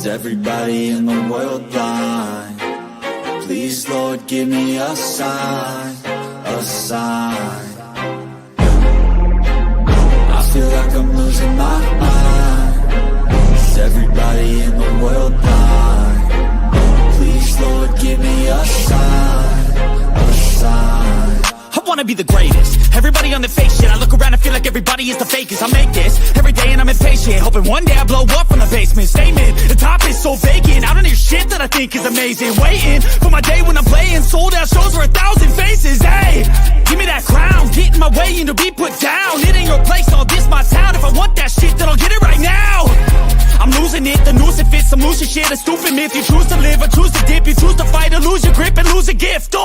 Is everybody in the world blind? Please, Lord, give me a sign, a sign. I feel like I'm losing my mind. Is everybody in the world blind? Please, Lord, give me a sign, a sign. I wanna be the greatest. Everybody on the fake shit. I look around and feel like everybody is the fakest. I make this every day and I'm impatient, hoping one day I blow up from the basement. Statement, the top is so vacant. I don't hear shit that I think is amazing. Waiting for my day when I'm playing sold out shows for 1,000 faces. Hey, give me that crown, get in my way and to be put down. It ain't your place, all this my town. If I want that shit, then I'll get it right now. I'm losing it, the noose it fits, some losing shit, a stupid myth. You choose to live or choose to dip, you choose to fight or lose your grip and lose a gift.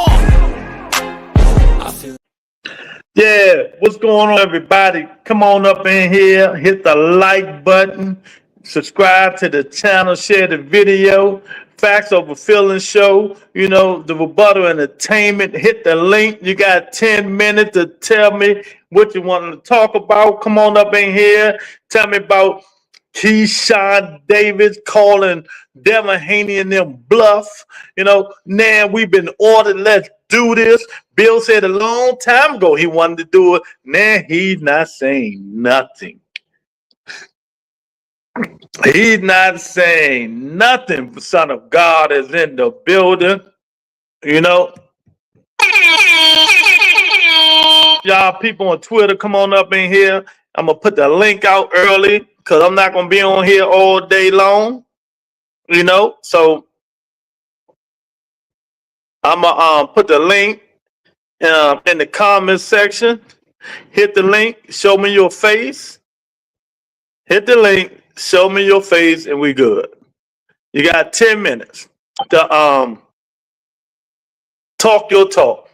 Yeah, what's going on, everybody? Come on up in here, hit the like button, subscribe to the channel, share the video. Facts Over Feelings show, you know, the Rebuttal Entertainment. Hit the link. You got 10 minutes to tell me what you want to talk about. Come on up in here. Tell me about Keyshawn Davis calling Devin, Haney and them bluff. You know, now we've been ordered. Let's do this. Bill said a long time ago he wanted to do it. Now he's not saying nothing. He's not saying nothing. The Son of God is in the building. You know, y'all people on Twitter, come on up in here. I'm going to put the link out early because I'm not going to be on here all day long. You know, so I'm going to put the link in the comment section. Hit the link, show me your face. Hit the link, show me your face, and we good. You got 10 minutes to talk your talk.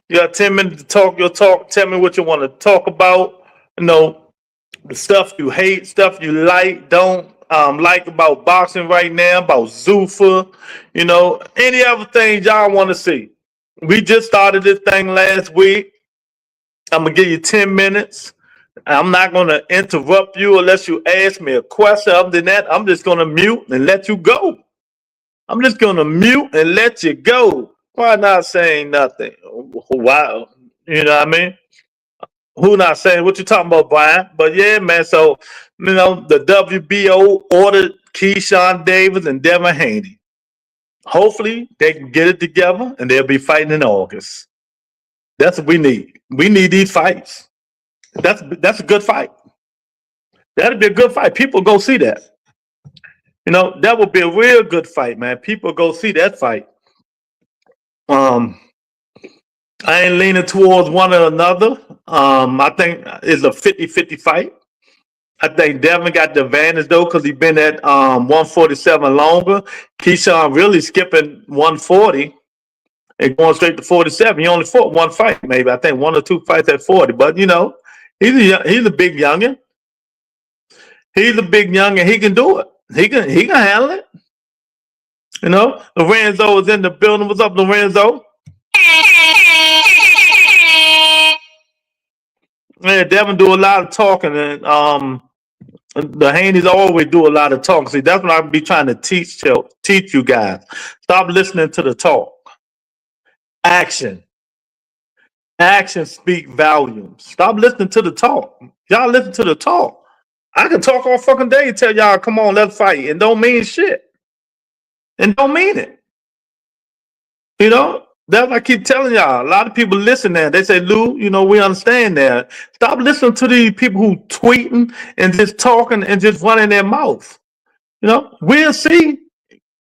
You got 10 minutes to talk your talk. Tell me what you want to talk about. You know, the stuff you hate, stuff you like, don't like about boxing right now, about Zufa, you know, any other things y'all want to see. We just started this thing last week. I'm going to give you 10 minutes. I'm not going to interrupt you unless you ask me a question. Other than that, I'm just going to mute and let you go. I'm just going to mute and let you go. Why not saying nothing? Wow. You know what I mean? Who not saying what you talking about, Brian? But yeah, man. So, you know, the WBO ordered Keyshawn Davis and Devin Haney. Hopefully they can get it together and they'll be fighting in August. That's what we need. We need these fights. That's a good fight. That'd be a good fight. People go see that. You know, that would be a real good fight, man. People go see that fight. I ain't leaning towards one or another. I think it's a 50-50 fight. I think Devin got the advantage, though, because he's been at 147 longer. Keyshawn really skipping 140 and going straight to 47. He only fought one fight, maybe. I think 1 or 2 fights at 40. But, you know, he's a big youngin. He's a big youngin. He can do it. He can handle it. You know, Lorenzo is in the building. What's up, Lorenzo? Yeah, Devin do a lot of talking, and the Haneys always do a lot of talking. See, that's what I be trying to teach you guys. Stop listening to the talk. Action speak volumes. Stop listening to the talk. Y'all listen to the talk. I can talk all fucking day and tell y'all, come on, let's fight, and don't mean shit. And don't mean it. You know? That's what I keep telling y'all. A lot of people listen there. They say, Lou, you know, we understand that. Stop listening to these people who tweeting and just talking and just running their mouth. You know, we'll see.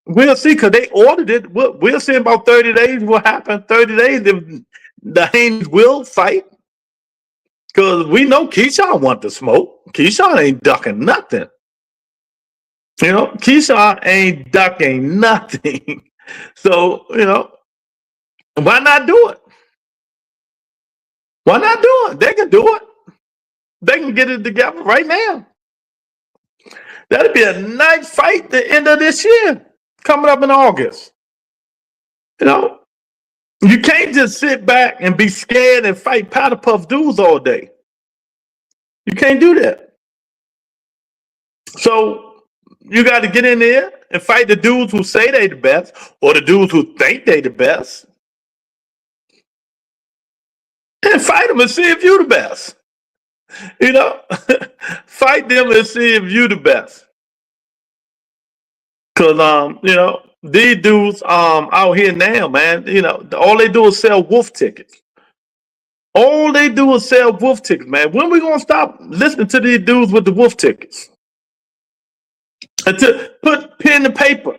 We'll see, because they ordered it. We'll see in about 30 days what happened. 30 days, the Haneys will fight. Because we know Keyshawn want to smoke. Keyshawn ain't ducking nothing. You know, Keyshawn ain't ducking nothing. So, you know, why not do it? Why not do it? They can do it. They can get it together right now. That'd be a nice fight at the end of this year, coming up in August. You know, you can't just sit back and be scared and fight powder puff dudes all day. You can't do that. So you got to get in there and fight the dudes who say they the best or the dudes who think they the best. And fight them and see if you the best. You know, fight them and see if you the best. Cause you know, these dudes out here now, man, you know, all they do is sell wolf tickets. All they do is sell wolf tickets, man. When we gonna stop listening to these dudes with the wolf tickets? And to put pen to paper.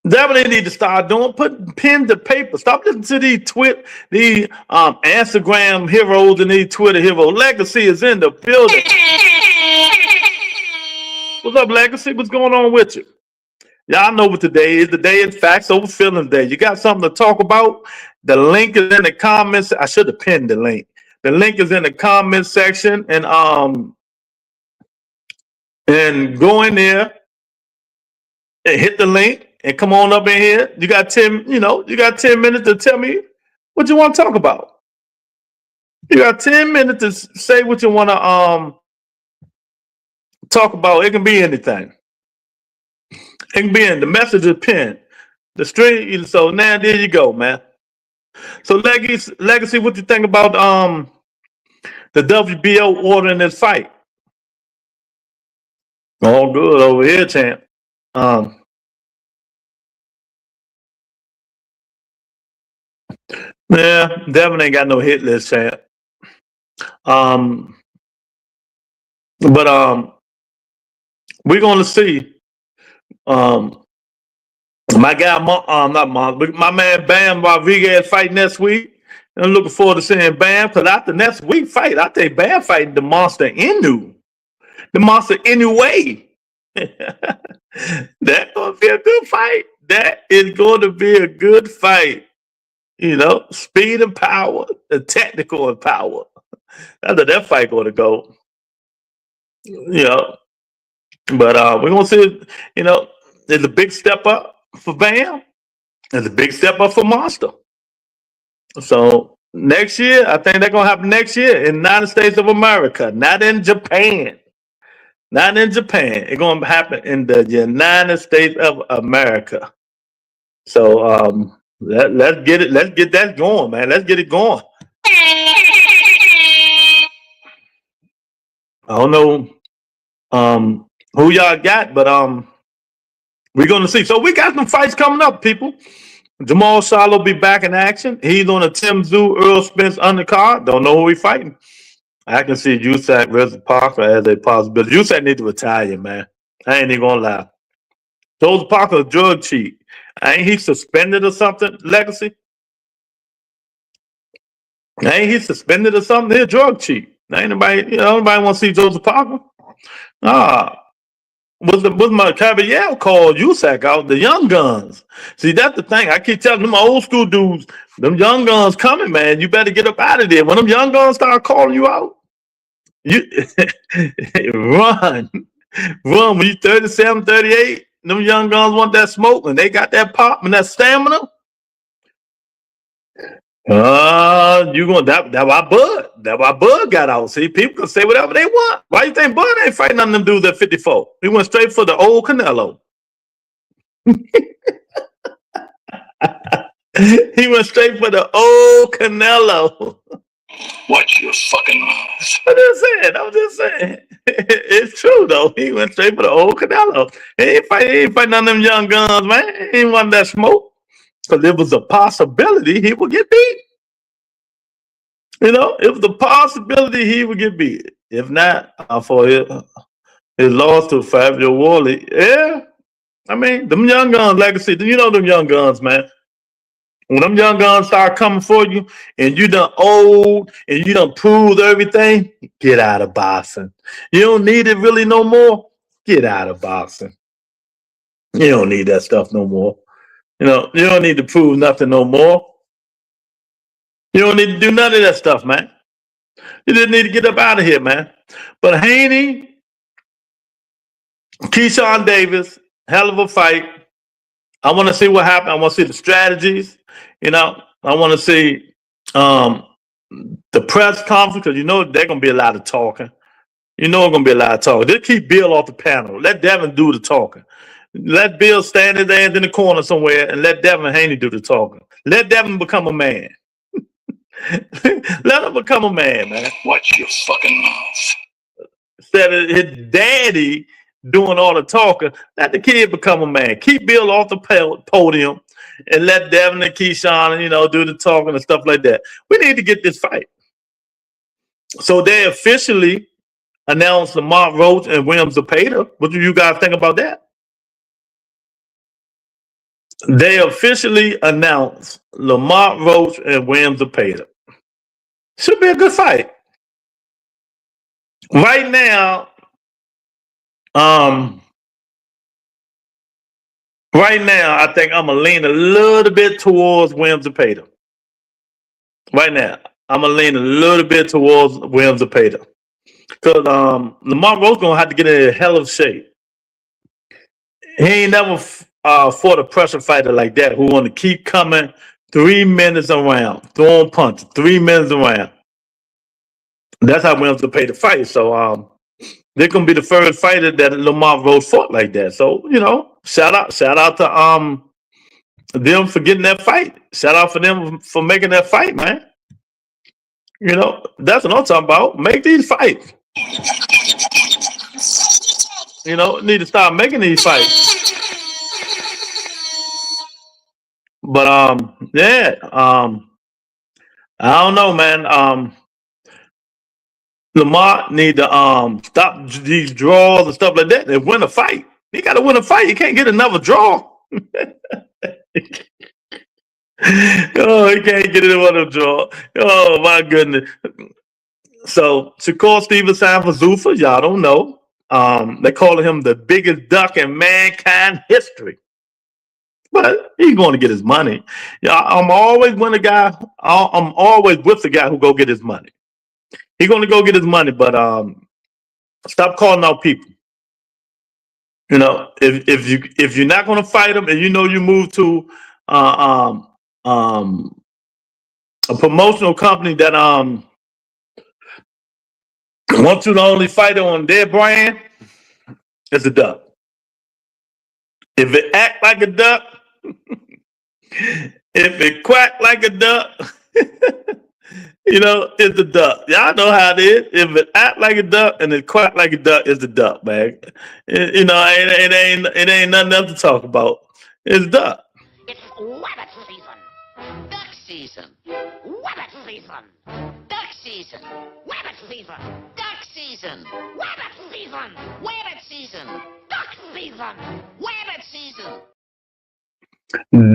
That's what they need to start doing. Put pen to paper. Stop listening to these Instagram heroes and these Twitter heroes. Legacy is in the building. What's up, Legacy? What's going on with you? Y'all know what today is. The day is Facts Over Feelings Day. You got something to talk about? The link is in the comments. I should have pinned the link. The link is in the comment section, and go in there and hit the link and come on up in here. You got 10 minutes to tell me what you want to talk about. You got 10 minutes to say what you want to talk about. It can be anything. It can be in the message is pinned. The stream. So now there you go, man. So Legacy, what you think about the WBO ordering this fight? All good over here, champ. Yeah, Devin ain't got no hit list, champ. But we're gonna see. My guy, my man Bam Rodriguez fight next week. I'm looking forward to seeing Bam, because after next week fight, I think Bam fighting the monster Inu. The monster Inoue. That's gonna be a good fight. That is going to be a good fight. You know, speed and power, the technical and power. That's how that fight going to go. You know, but we're gonna see. You know, there's a big step up for Bam. There's a big step up for Monster. So next year, I think they're gonna happen next year in the United States of America, not in Japan. Not in Japan. It's gonna happen in the United States of America. So let's get it. Let's get that going, man. Let's get it going. I don't know who y'all got, but we're gonna see. So we got some fights coming up, people. Jamal Charlo will be back in action. He's on a Tim Tszyu, Earl Spence undercard. Don't know who he's fighting. I can see Usyk versus Parker as a possibility. Usyk need to retire, man. I ain't even gonna lie. Those Parker drug cheat. Ain't he suspended or something? Legacy. Ain't he suspended or something? He's a drug cheat. Ain't nobody, nobody want to see Joseph Parker. Was my Caballero called Usyk out, the young guns. See, that's the thing. I keep telling them old school dudes, them young guns coming, man. You better get up out of there. When them young guns start calling you out, you run. When you 37, 38, them young guns want that smoke and they got that pop and that stamina. You going that why Bud? That why Bud got out. See, people can say whatever they want. Why you think Bud ain't fighting none of them dudes at 54? He went straight for the old Canelo. He went straight for the old Canelo. Watch your fucking mouth. I'm just saying. It's true though. He went straight for the old Canelo. He ain't fighting none of them young guns, man. He ain't want that smoke. Because it was a possibility he would get beat. You know, it was a possibility he would get beat. If not, for his loss to Fabio Wally. Yeah. I mean, them young guns, legacy, you know them young guns, man. When them young guns start coming for you and you done old and you done proved everything, get out of boxing. You don't need it really no more. Get out of boxing. You don't need that stuff no more. You know, you don't need to prove nothing no more. You don't need to do none of that stuff, man. You just need to get up out of here, man. But Haney, Keyshawn Davis, hell of a fight. I want to see what happened. I want to see the strategies. You know, I want to see the press conference, because you know there's going to be a lot of talking. You know it's gonna be a lot of talking. Just keep Bill off the panel. Let Devin do the talking. Let Bill stand his ass in the corner somewhere and let Devin Haney do the talking. Let Devin become a man. Let him become a man, man. Watch your fucking mouth. Instead of his daddy doing all the talking, let the kid become a man. Keep Bill off the podium and let Devin and Keyshawn, do the talking and stuff like that. We need to get this fight. So they officially announced Lamont Roach and William Zepeda. What do you guys think about that? They officially announced Lamont Roach and William Zepeda. Should be a good fight. Right now, I think I'm gonna lean a little bit towards William Zepeda. Right now, I'm gonna lean a little bit towards William Zepeda. Because Lamont Roach gonna have to get in a hell of shape. He ain't never fought a pressure fighter like that who want to keep coming 3 minutes around, throwing punches, 3 minutes around. That's how William Zepeda fight. So they're gonna be the first fighter that Lamont Roach fought like that. So shout out to them for getting that fight. Shout out for them for making that fight, man. That's what I'm talking about. Make these fights. Need to start making these fights. But I don't know, man. Lamont need to stop these draws and stuff like that and win a fight. He got to win a fight. He can't get another draw. Oh, he can't get another draw. Oh my goodness. So Shakur Stevens signed for Zufa. Y'all don't know. They call him the biggest duck in mankind history. But he's going to get his money. I'm always with the guy who go get his money. He's going to go get his money, but stop calling out people. If you're not going to fight him and you move to a promotional company that wants you to only fight on their brand, it's a duck. If it act like a duck, if it quack like a duck, it's a duck. Y'all know how it is. If it act like a duck and it quack like a duck, it's a duck, man. It ain't nothing else to talk about. It's duck. It's rabbit season. Duck season. Rabbit season. Duck season. Rabbit season. Duck season. Rabbit season. Rabbit season. Duck season. Rabbit season.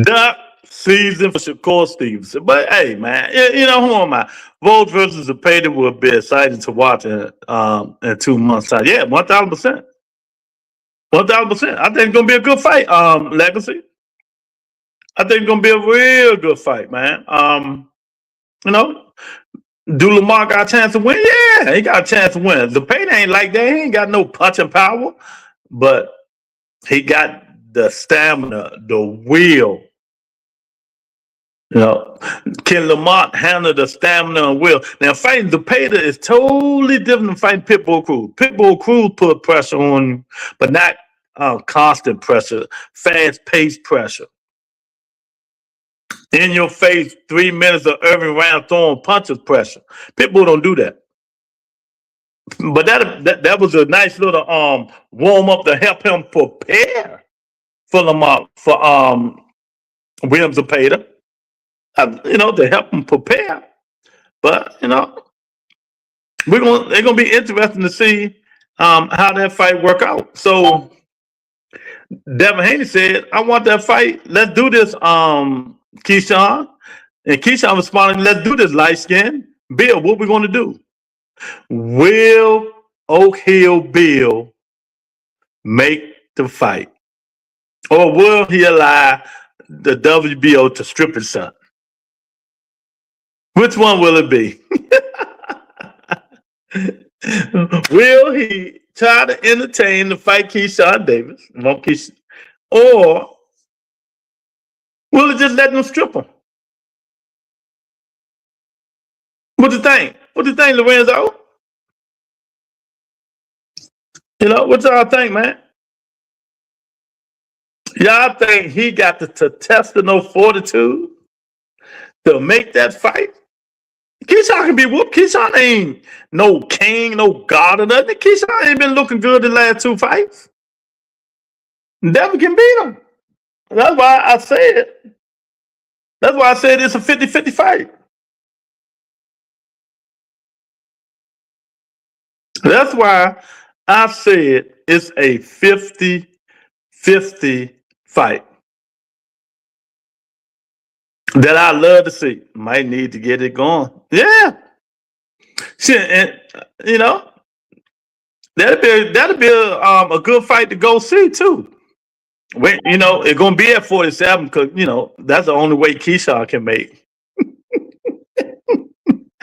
Duck season for Shakur Stevens. But hey, man, who am I? Roach versus Zepeda will be exciting to watch in 2 months' time. Yeah, 1,000%. 1,000%. I think it's gonna be a good fight. Legacy. I think it's gonna be a real good fight, man. Do Lamar got a chance to win? Yeah, he got a chance to win. Zepeda ain't like that. He ain't got no punching power, but he got the stamina, the will. Can Lamont handle the stamina and will? Now, fighting Zepeda is totally different than fighting Pitbull Cruz. Pitbull Cruz put pressure on you, but not constant pressure, fast-paced pressure. In your face, 3 minutes of every round throwing punches pressure. Pitbull don't do that. But that was a nice little warm up to help him prepare for Lamont, for William Zepeda. To help him prepare. But they're gonna be interesting to see how that fight work out. So Devin Haney said, I want that fight. Let's do this, Keyshawn. And Keyshawn responded, let's do this, light skin. Bill, what we gonna do? Will Oak Hill Bill make the fight? Or will he allow the WBO to strip his son? Which one will it be? Will he try to entertain the fight Keyshawn Davis? Or will he just let them strip him? What do you think? What do you think, Lorenzo? You know, what y'all think, man? Y'all think he got the intestinal fortitude to make that fight? Keyshawn can be whooped. Keyshawn ain't no king, no god or nothing. Keyshawn ain't been looking good the last 2 fights. Devin can beat him. That's why I said. That's why I said it's a 50-50 fight. That's why I said it's a 50-50 fight. That I love to see. Might need to get it going. Yeah. Shit, and you know, that'll be a good fight to go see too. When you know it's gonna be at 47 because you know that's the only way Keyshawn can make.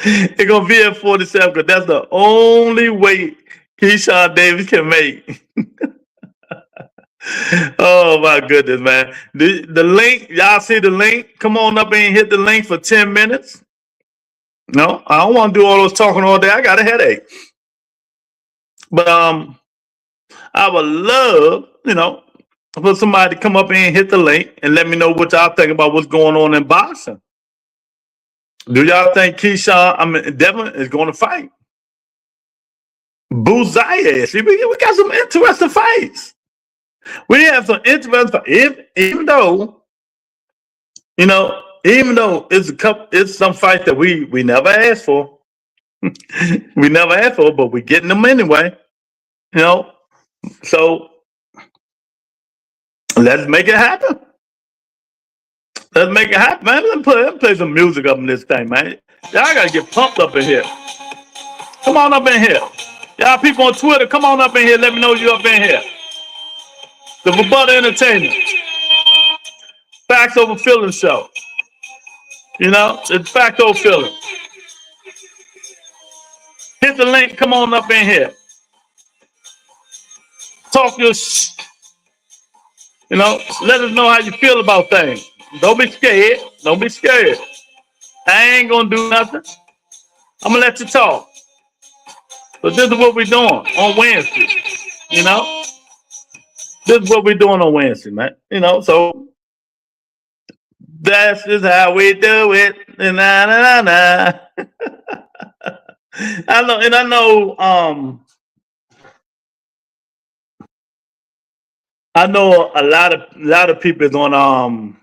It's gonna be at 47 because that's the only way Keyshawn Davis can make. Oh my goodness, man! The link, y'all see the link? Come on up and hit the link for 10 minutes. No, I don't want to do all those talking all day. I got a headache. But I would love, you know, for somebody to come up and hit the link and let me know what y'all think about what's going on in boxing. Do y'all think Devin is going to fight? Buziah. See, we got some interesting fights. We have some interesting fights. Even though, you know, it's some fights that we never asked for. We never asked for, but we're getting them anyway. You know, so let's make it happen. Let's make it happen, man. Let's play some music up in this thing, man. Y'all gotta get pumped up in here. Come on up in here. Y'all people on Twitter, come on up in here. Let me know you up in here. The Rebuttal Entertainment. Facts Over Feelings show. You know, it's Facts Over Feelings. Hit the link, come on up in here. Talk your you know, let us know how you feel about things. Don't be scared. Don't be scared. I ain't gonna do nothing. I'm gonna let you talk. But this is what we're doing on Wednesday. You know? This is what we're doing on Wednesday, man. You know, so that's just how we do it. Na na na na. I know a lot of people is on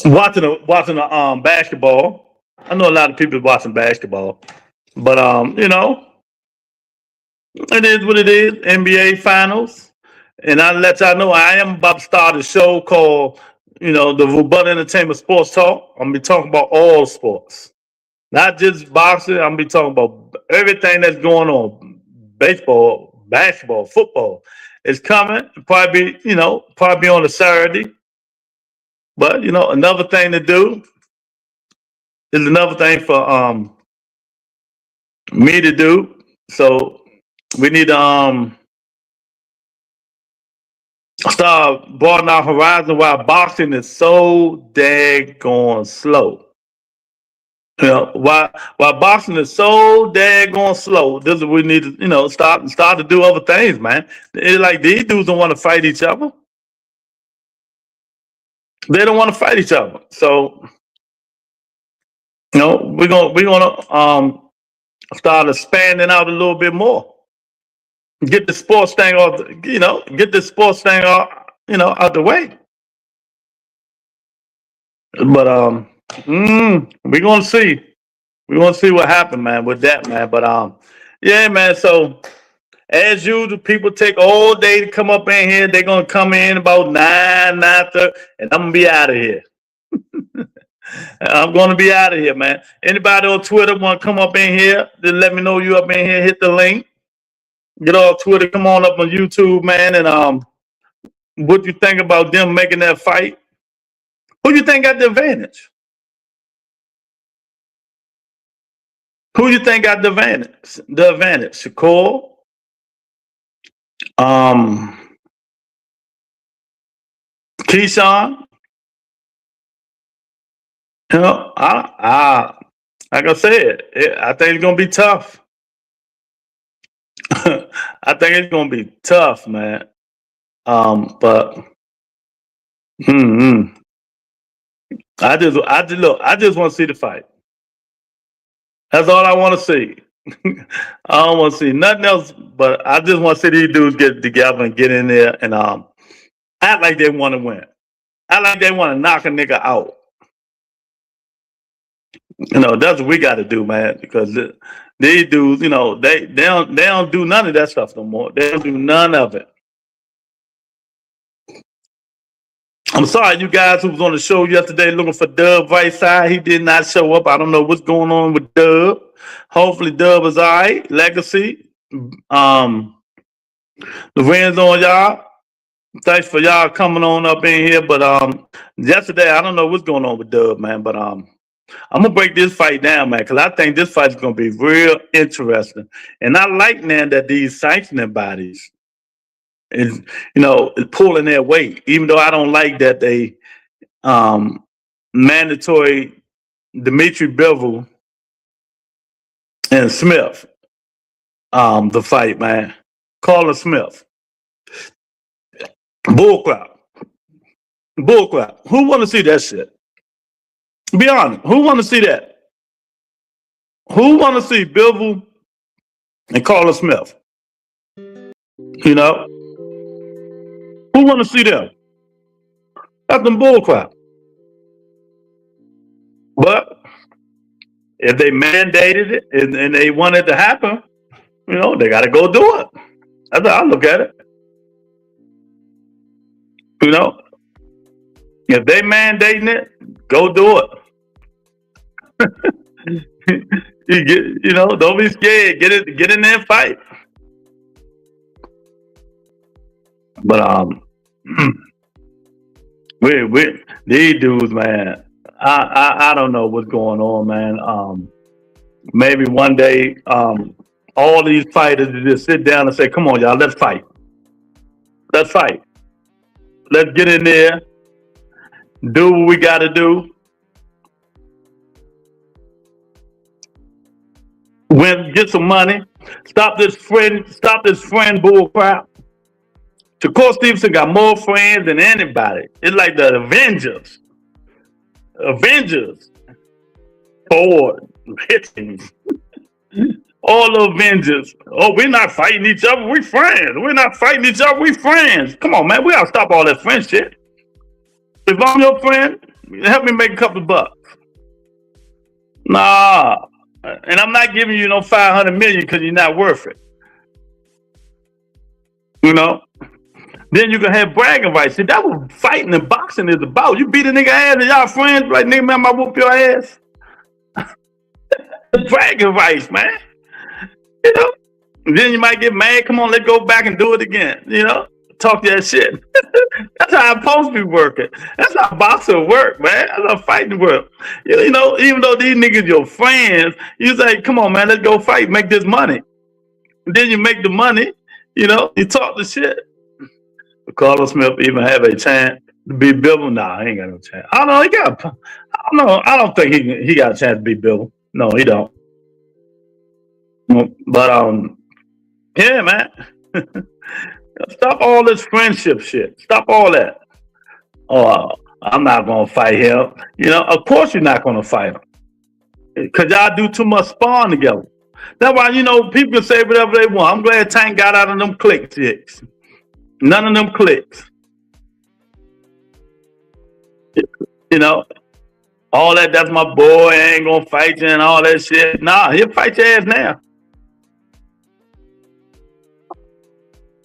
watching the basketball. I know a lot of people is watching basketball. But you know, it is what it is. NBA Finals. And I'll let y'all know I am about to start a show called, you know, the Rebuttal Entertainment Sports Talk. I'm gonna be talking about all sports. Not just boxing, I'm gonna be talking about everything that's going on. Baseball, basketball, football. It's coming. Probably be on a Saturday. But you know, another thing to do is another thing for me to do. So we need to start broadening our horizon while boxing is so daggone slow. You know, while boxing is so daggone slow, this is what we need to, you know, start to do other things, man. It's like these dudes don't want to fight each other. They don't want to fight each other. So, you know, we're gonna start expanding out a little bit more. Get the sports thing off, get the sports thing off, out the way. But we're gonna see. We're gonna see what happens, man, with that, man. But yeah, man. So as usual, people take all day to come up in here. They're gonna come in about 9:30, and I'm gonna be out of here. I'm gonna be out of here, man. Anybody on Twitter want to come up in here? Then let me know you up in here. Hit the link. Get off Twitter. Come on up on YouTube, man. And what you think about them making that fight? Who you think got the advantage? Who you think got the advantage? The advantage, Shakur, Keyshawn. You know, Like I said, I think it's gonna be tough. I think it's gonna be tough, man. But mm, I just want to see the fight. That's all I want to see. I don't want to see nothing else, but I just want to see these dudes get together and get in there and act like they want to win. Act like they want to knock a nigga out. That's what we got to do, man. Because these dudes, they don't do none of that stuff no more. They don't do none of it. I'm sorry, you guys who was on the show yesterday looking for Dub right side. He did not show up. I don't know what's going on with Dub. Hopefully Dub is all right. Legacy. The wins on y'all. Thanks for y'all coming on up in here. But yesterday, I don't know what's going on with Dub, man. But I'm gonna break this fight down, man, because I think this fight is gonna be real interesting. And I like, man, that these sanctioning bodies is pulling their weight, even though I don't like that they mandatory Dimitri Bivol and Smith the fight, man. Carla Smith. Bullcrap. Who want to see that shit? Be honest. Who want to see that? Who want to see Bivol and Carla Smith? Who want to see them? That's them bullcrap. But if they mandated it and they want it to happen, they got to go do it. That's how I look at it. If they mandating it, go do it. Don't be scared. Get in there and fight. But these dudes, man. I don't know what's going on, man. Maybe one day, all these fighters just sit down and say, "Come on, y'all, let's fight. Let's fight. Let's get in there, do what we got to do, get some money, stop this friend bull crap." Shakur Stevenson got more friends than anybody. It's like the Avengers. Ford, Hitchens, all the Avengers. Oh, we're not fighting each other. We friends. We're not fighting each other. We friends. Come on, man. We gotta stop all that friend shit. If I'm your friend, help me make a couple of bucks. Nah. And I'm not giving you no 500 million because you're not worth it. Then you can have bragging rights. See, that's what fighting and boxing is about. You beat a nigga ass and y'all friends, like, nigga, man, I whoop your ass. Bragging rights, man. And then you might get mad. Come on, let's go back and do it again. Talk that shit. That's how I'm supposed to be working. That's how boxing work, man. That's how fighting work. Even though these niggas your friends, you say, come on, man, let's go fight, make this money. And then you make the money, you talk the shit. Carlos Smith even have a chance to beat Bivol? Nah, he ain't got no chance. I don't know. I don't think he got a chance to beat Bivol. No, he don't. But yeah, man. Stop all this friendship shit. Stop all that. Oh, I'm not gonna fight him. Of course you're not gonna fight him. Because y'all do too much spawn together. That's why, people can say whatever they want. I'm glad Tank got out of them click chicks. None of them clicks. All that's my boy, I ain't gonna fight you and all that shit. Nah, he'll fight your ass now.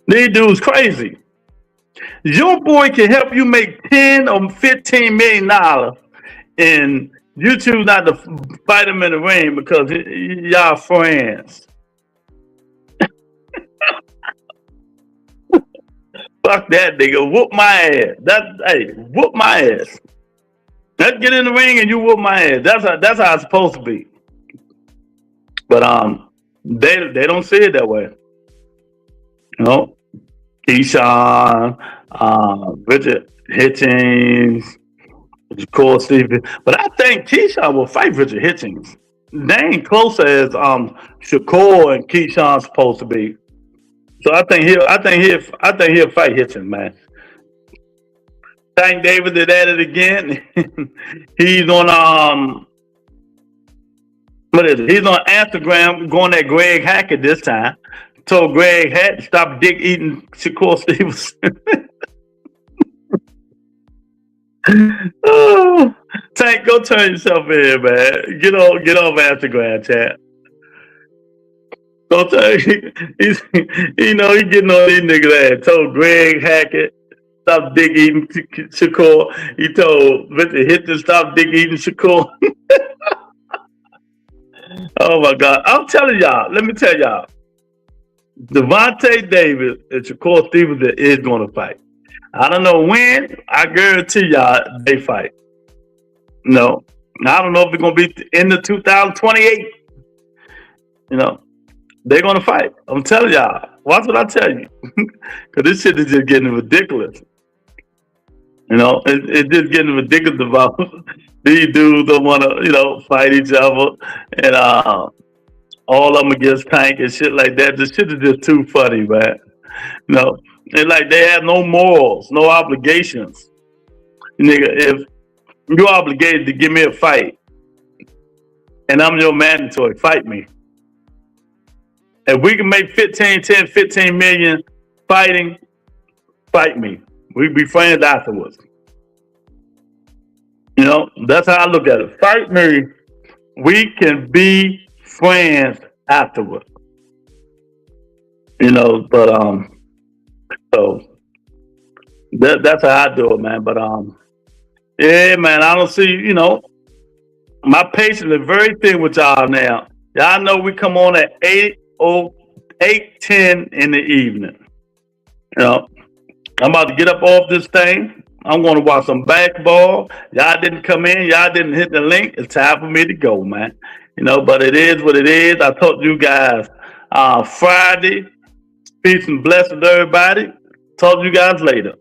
These dudes crazy. Your boy can help you make $10 or $15 million and you choose not to fight him in the ring because y'all friends. Fuck that nigga. Whoop my ass. Whoop my ass. Let's get in the ring and you whoop my ass. That's how it's supposed to be. But they don't see it that way. Keyshawn, Richard Hitchens, Shakur Stevenson. But I think Keyshawn will fight Richard Hitchens. they ain't close as Shakur and Keyshawn supposed to be. So I think he'll fight Hitchens, man. Tank Davis did at it again. He's on what is it? He's on Instagram going at Greg Hackett this time. Told Greg Hackett stop dick eating Shakur Stevenson. Oh, Tank, go turn yourself in, man. Get off Instagram, chat. Don't tell he's he getting on these niggas' ass. Told Greg Hackett stop dick eating Shakur. He told Victor Hitchens stop dick eating Shakur. Oh my God! I'm telling y'all. Let me tell y'all. Devontae Davis and Shakur Stevenson is going to fight. I don't know when. I guarantee y'all they fight. No, I don't know if it's going to be in the 2028. They're going to fight. I'm telling y'all. Watch what I tell you. Because this shit is just getting ridiculous. It's just getting ridiculous about these dudes don't want to, fight each other. And all of them against Tank and shit like that. This shit is just too funny, man. And like they have no morals, no obligations. Nigga, if you're obligated to give me a fight and I'm your mandatory, fight me. If we can make 15 million fighting, fight me. We be friends afterwards. That's how I look at it. Fight me. We can be friends afterwards. But so that's how I do it, man. But yeah, man, I don't see, my patience is very thin with y'all now. Y'all know we come on at 8:10 in the evening. I'm about to get up off this thing. I'm going to watch some basketball. Y'all didn't come in. Y'all didn't hit the link. It's time for me to go, man. But it is what it is. I told you guys Friday. Peace and blessings to everybody. Talk to you guys later.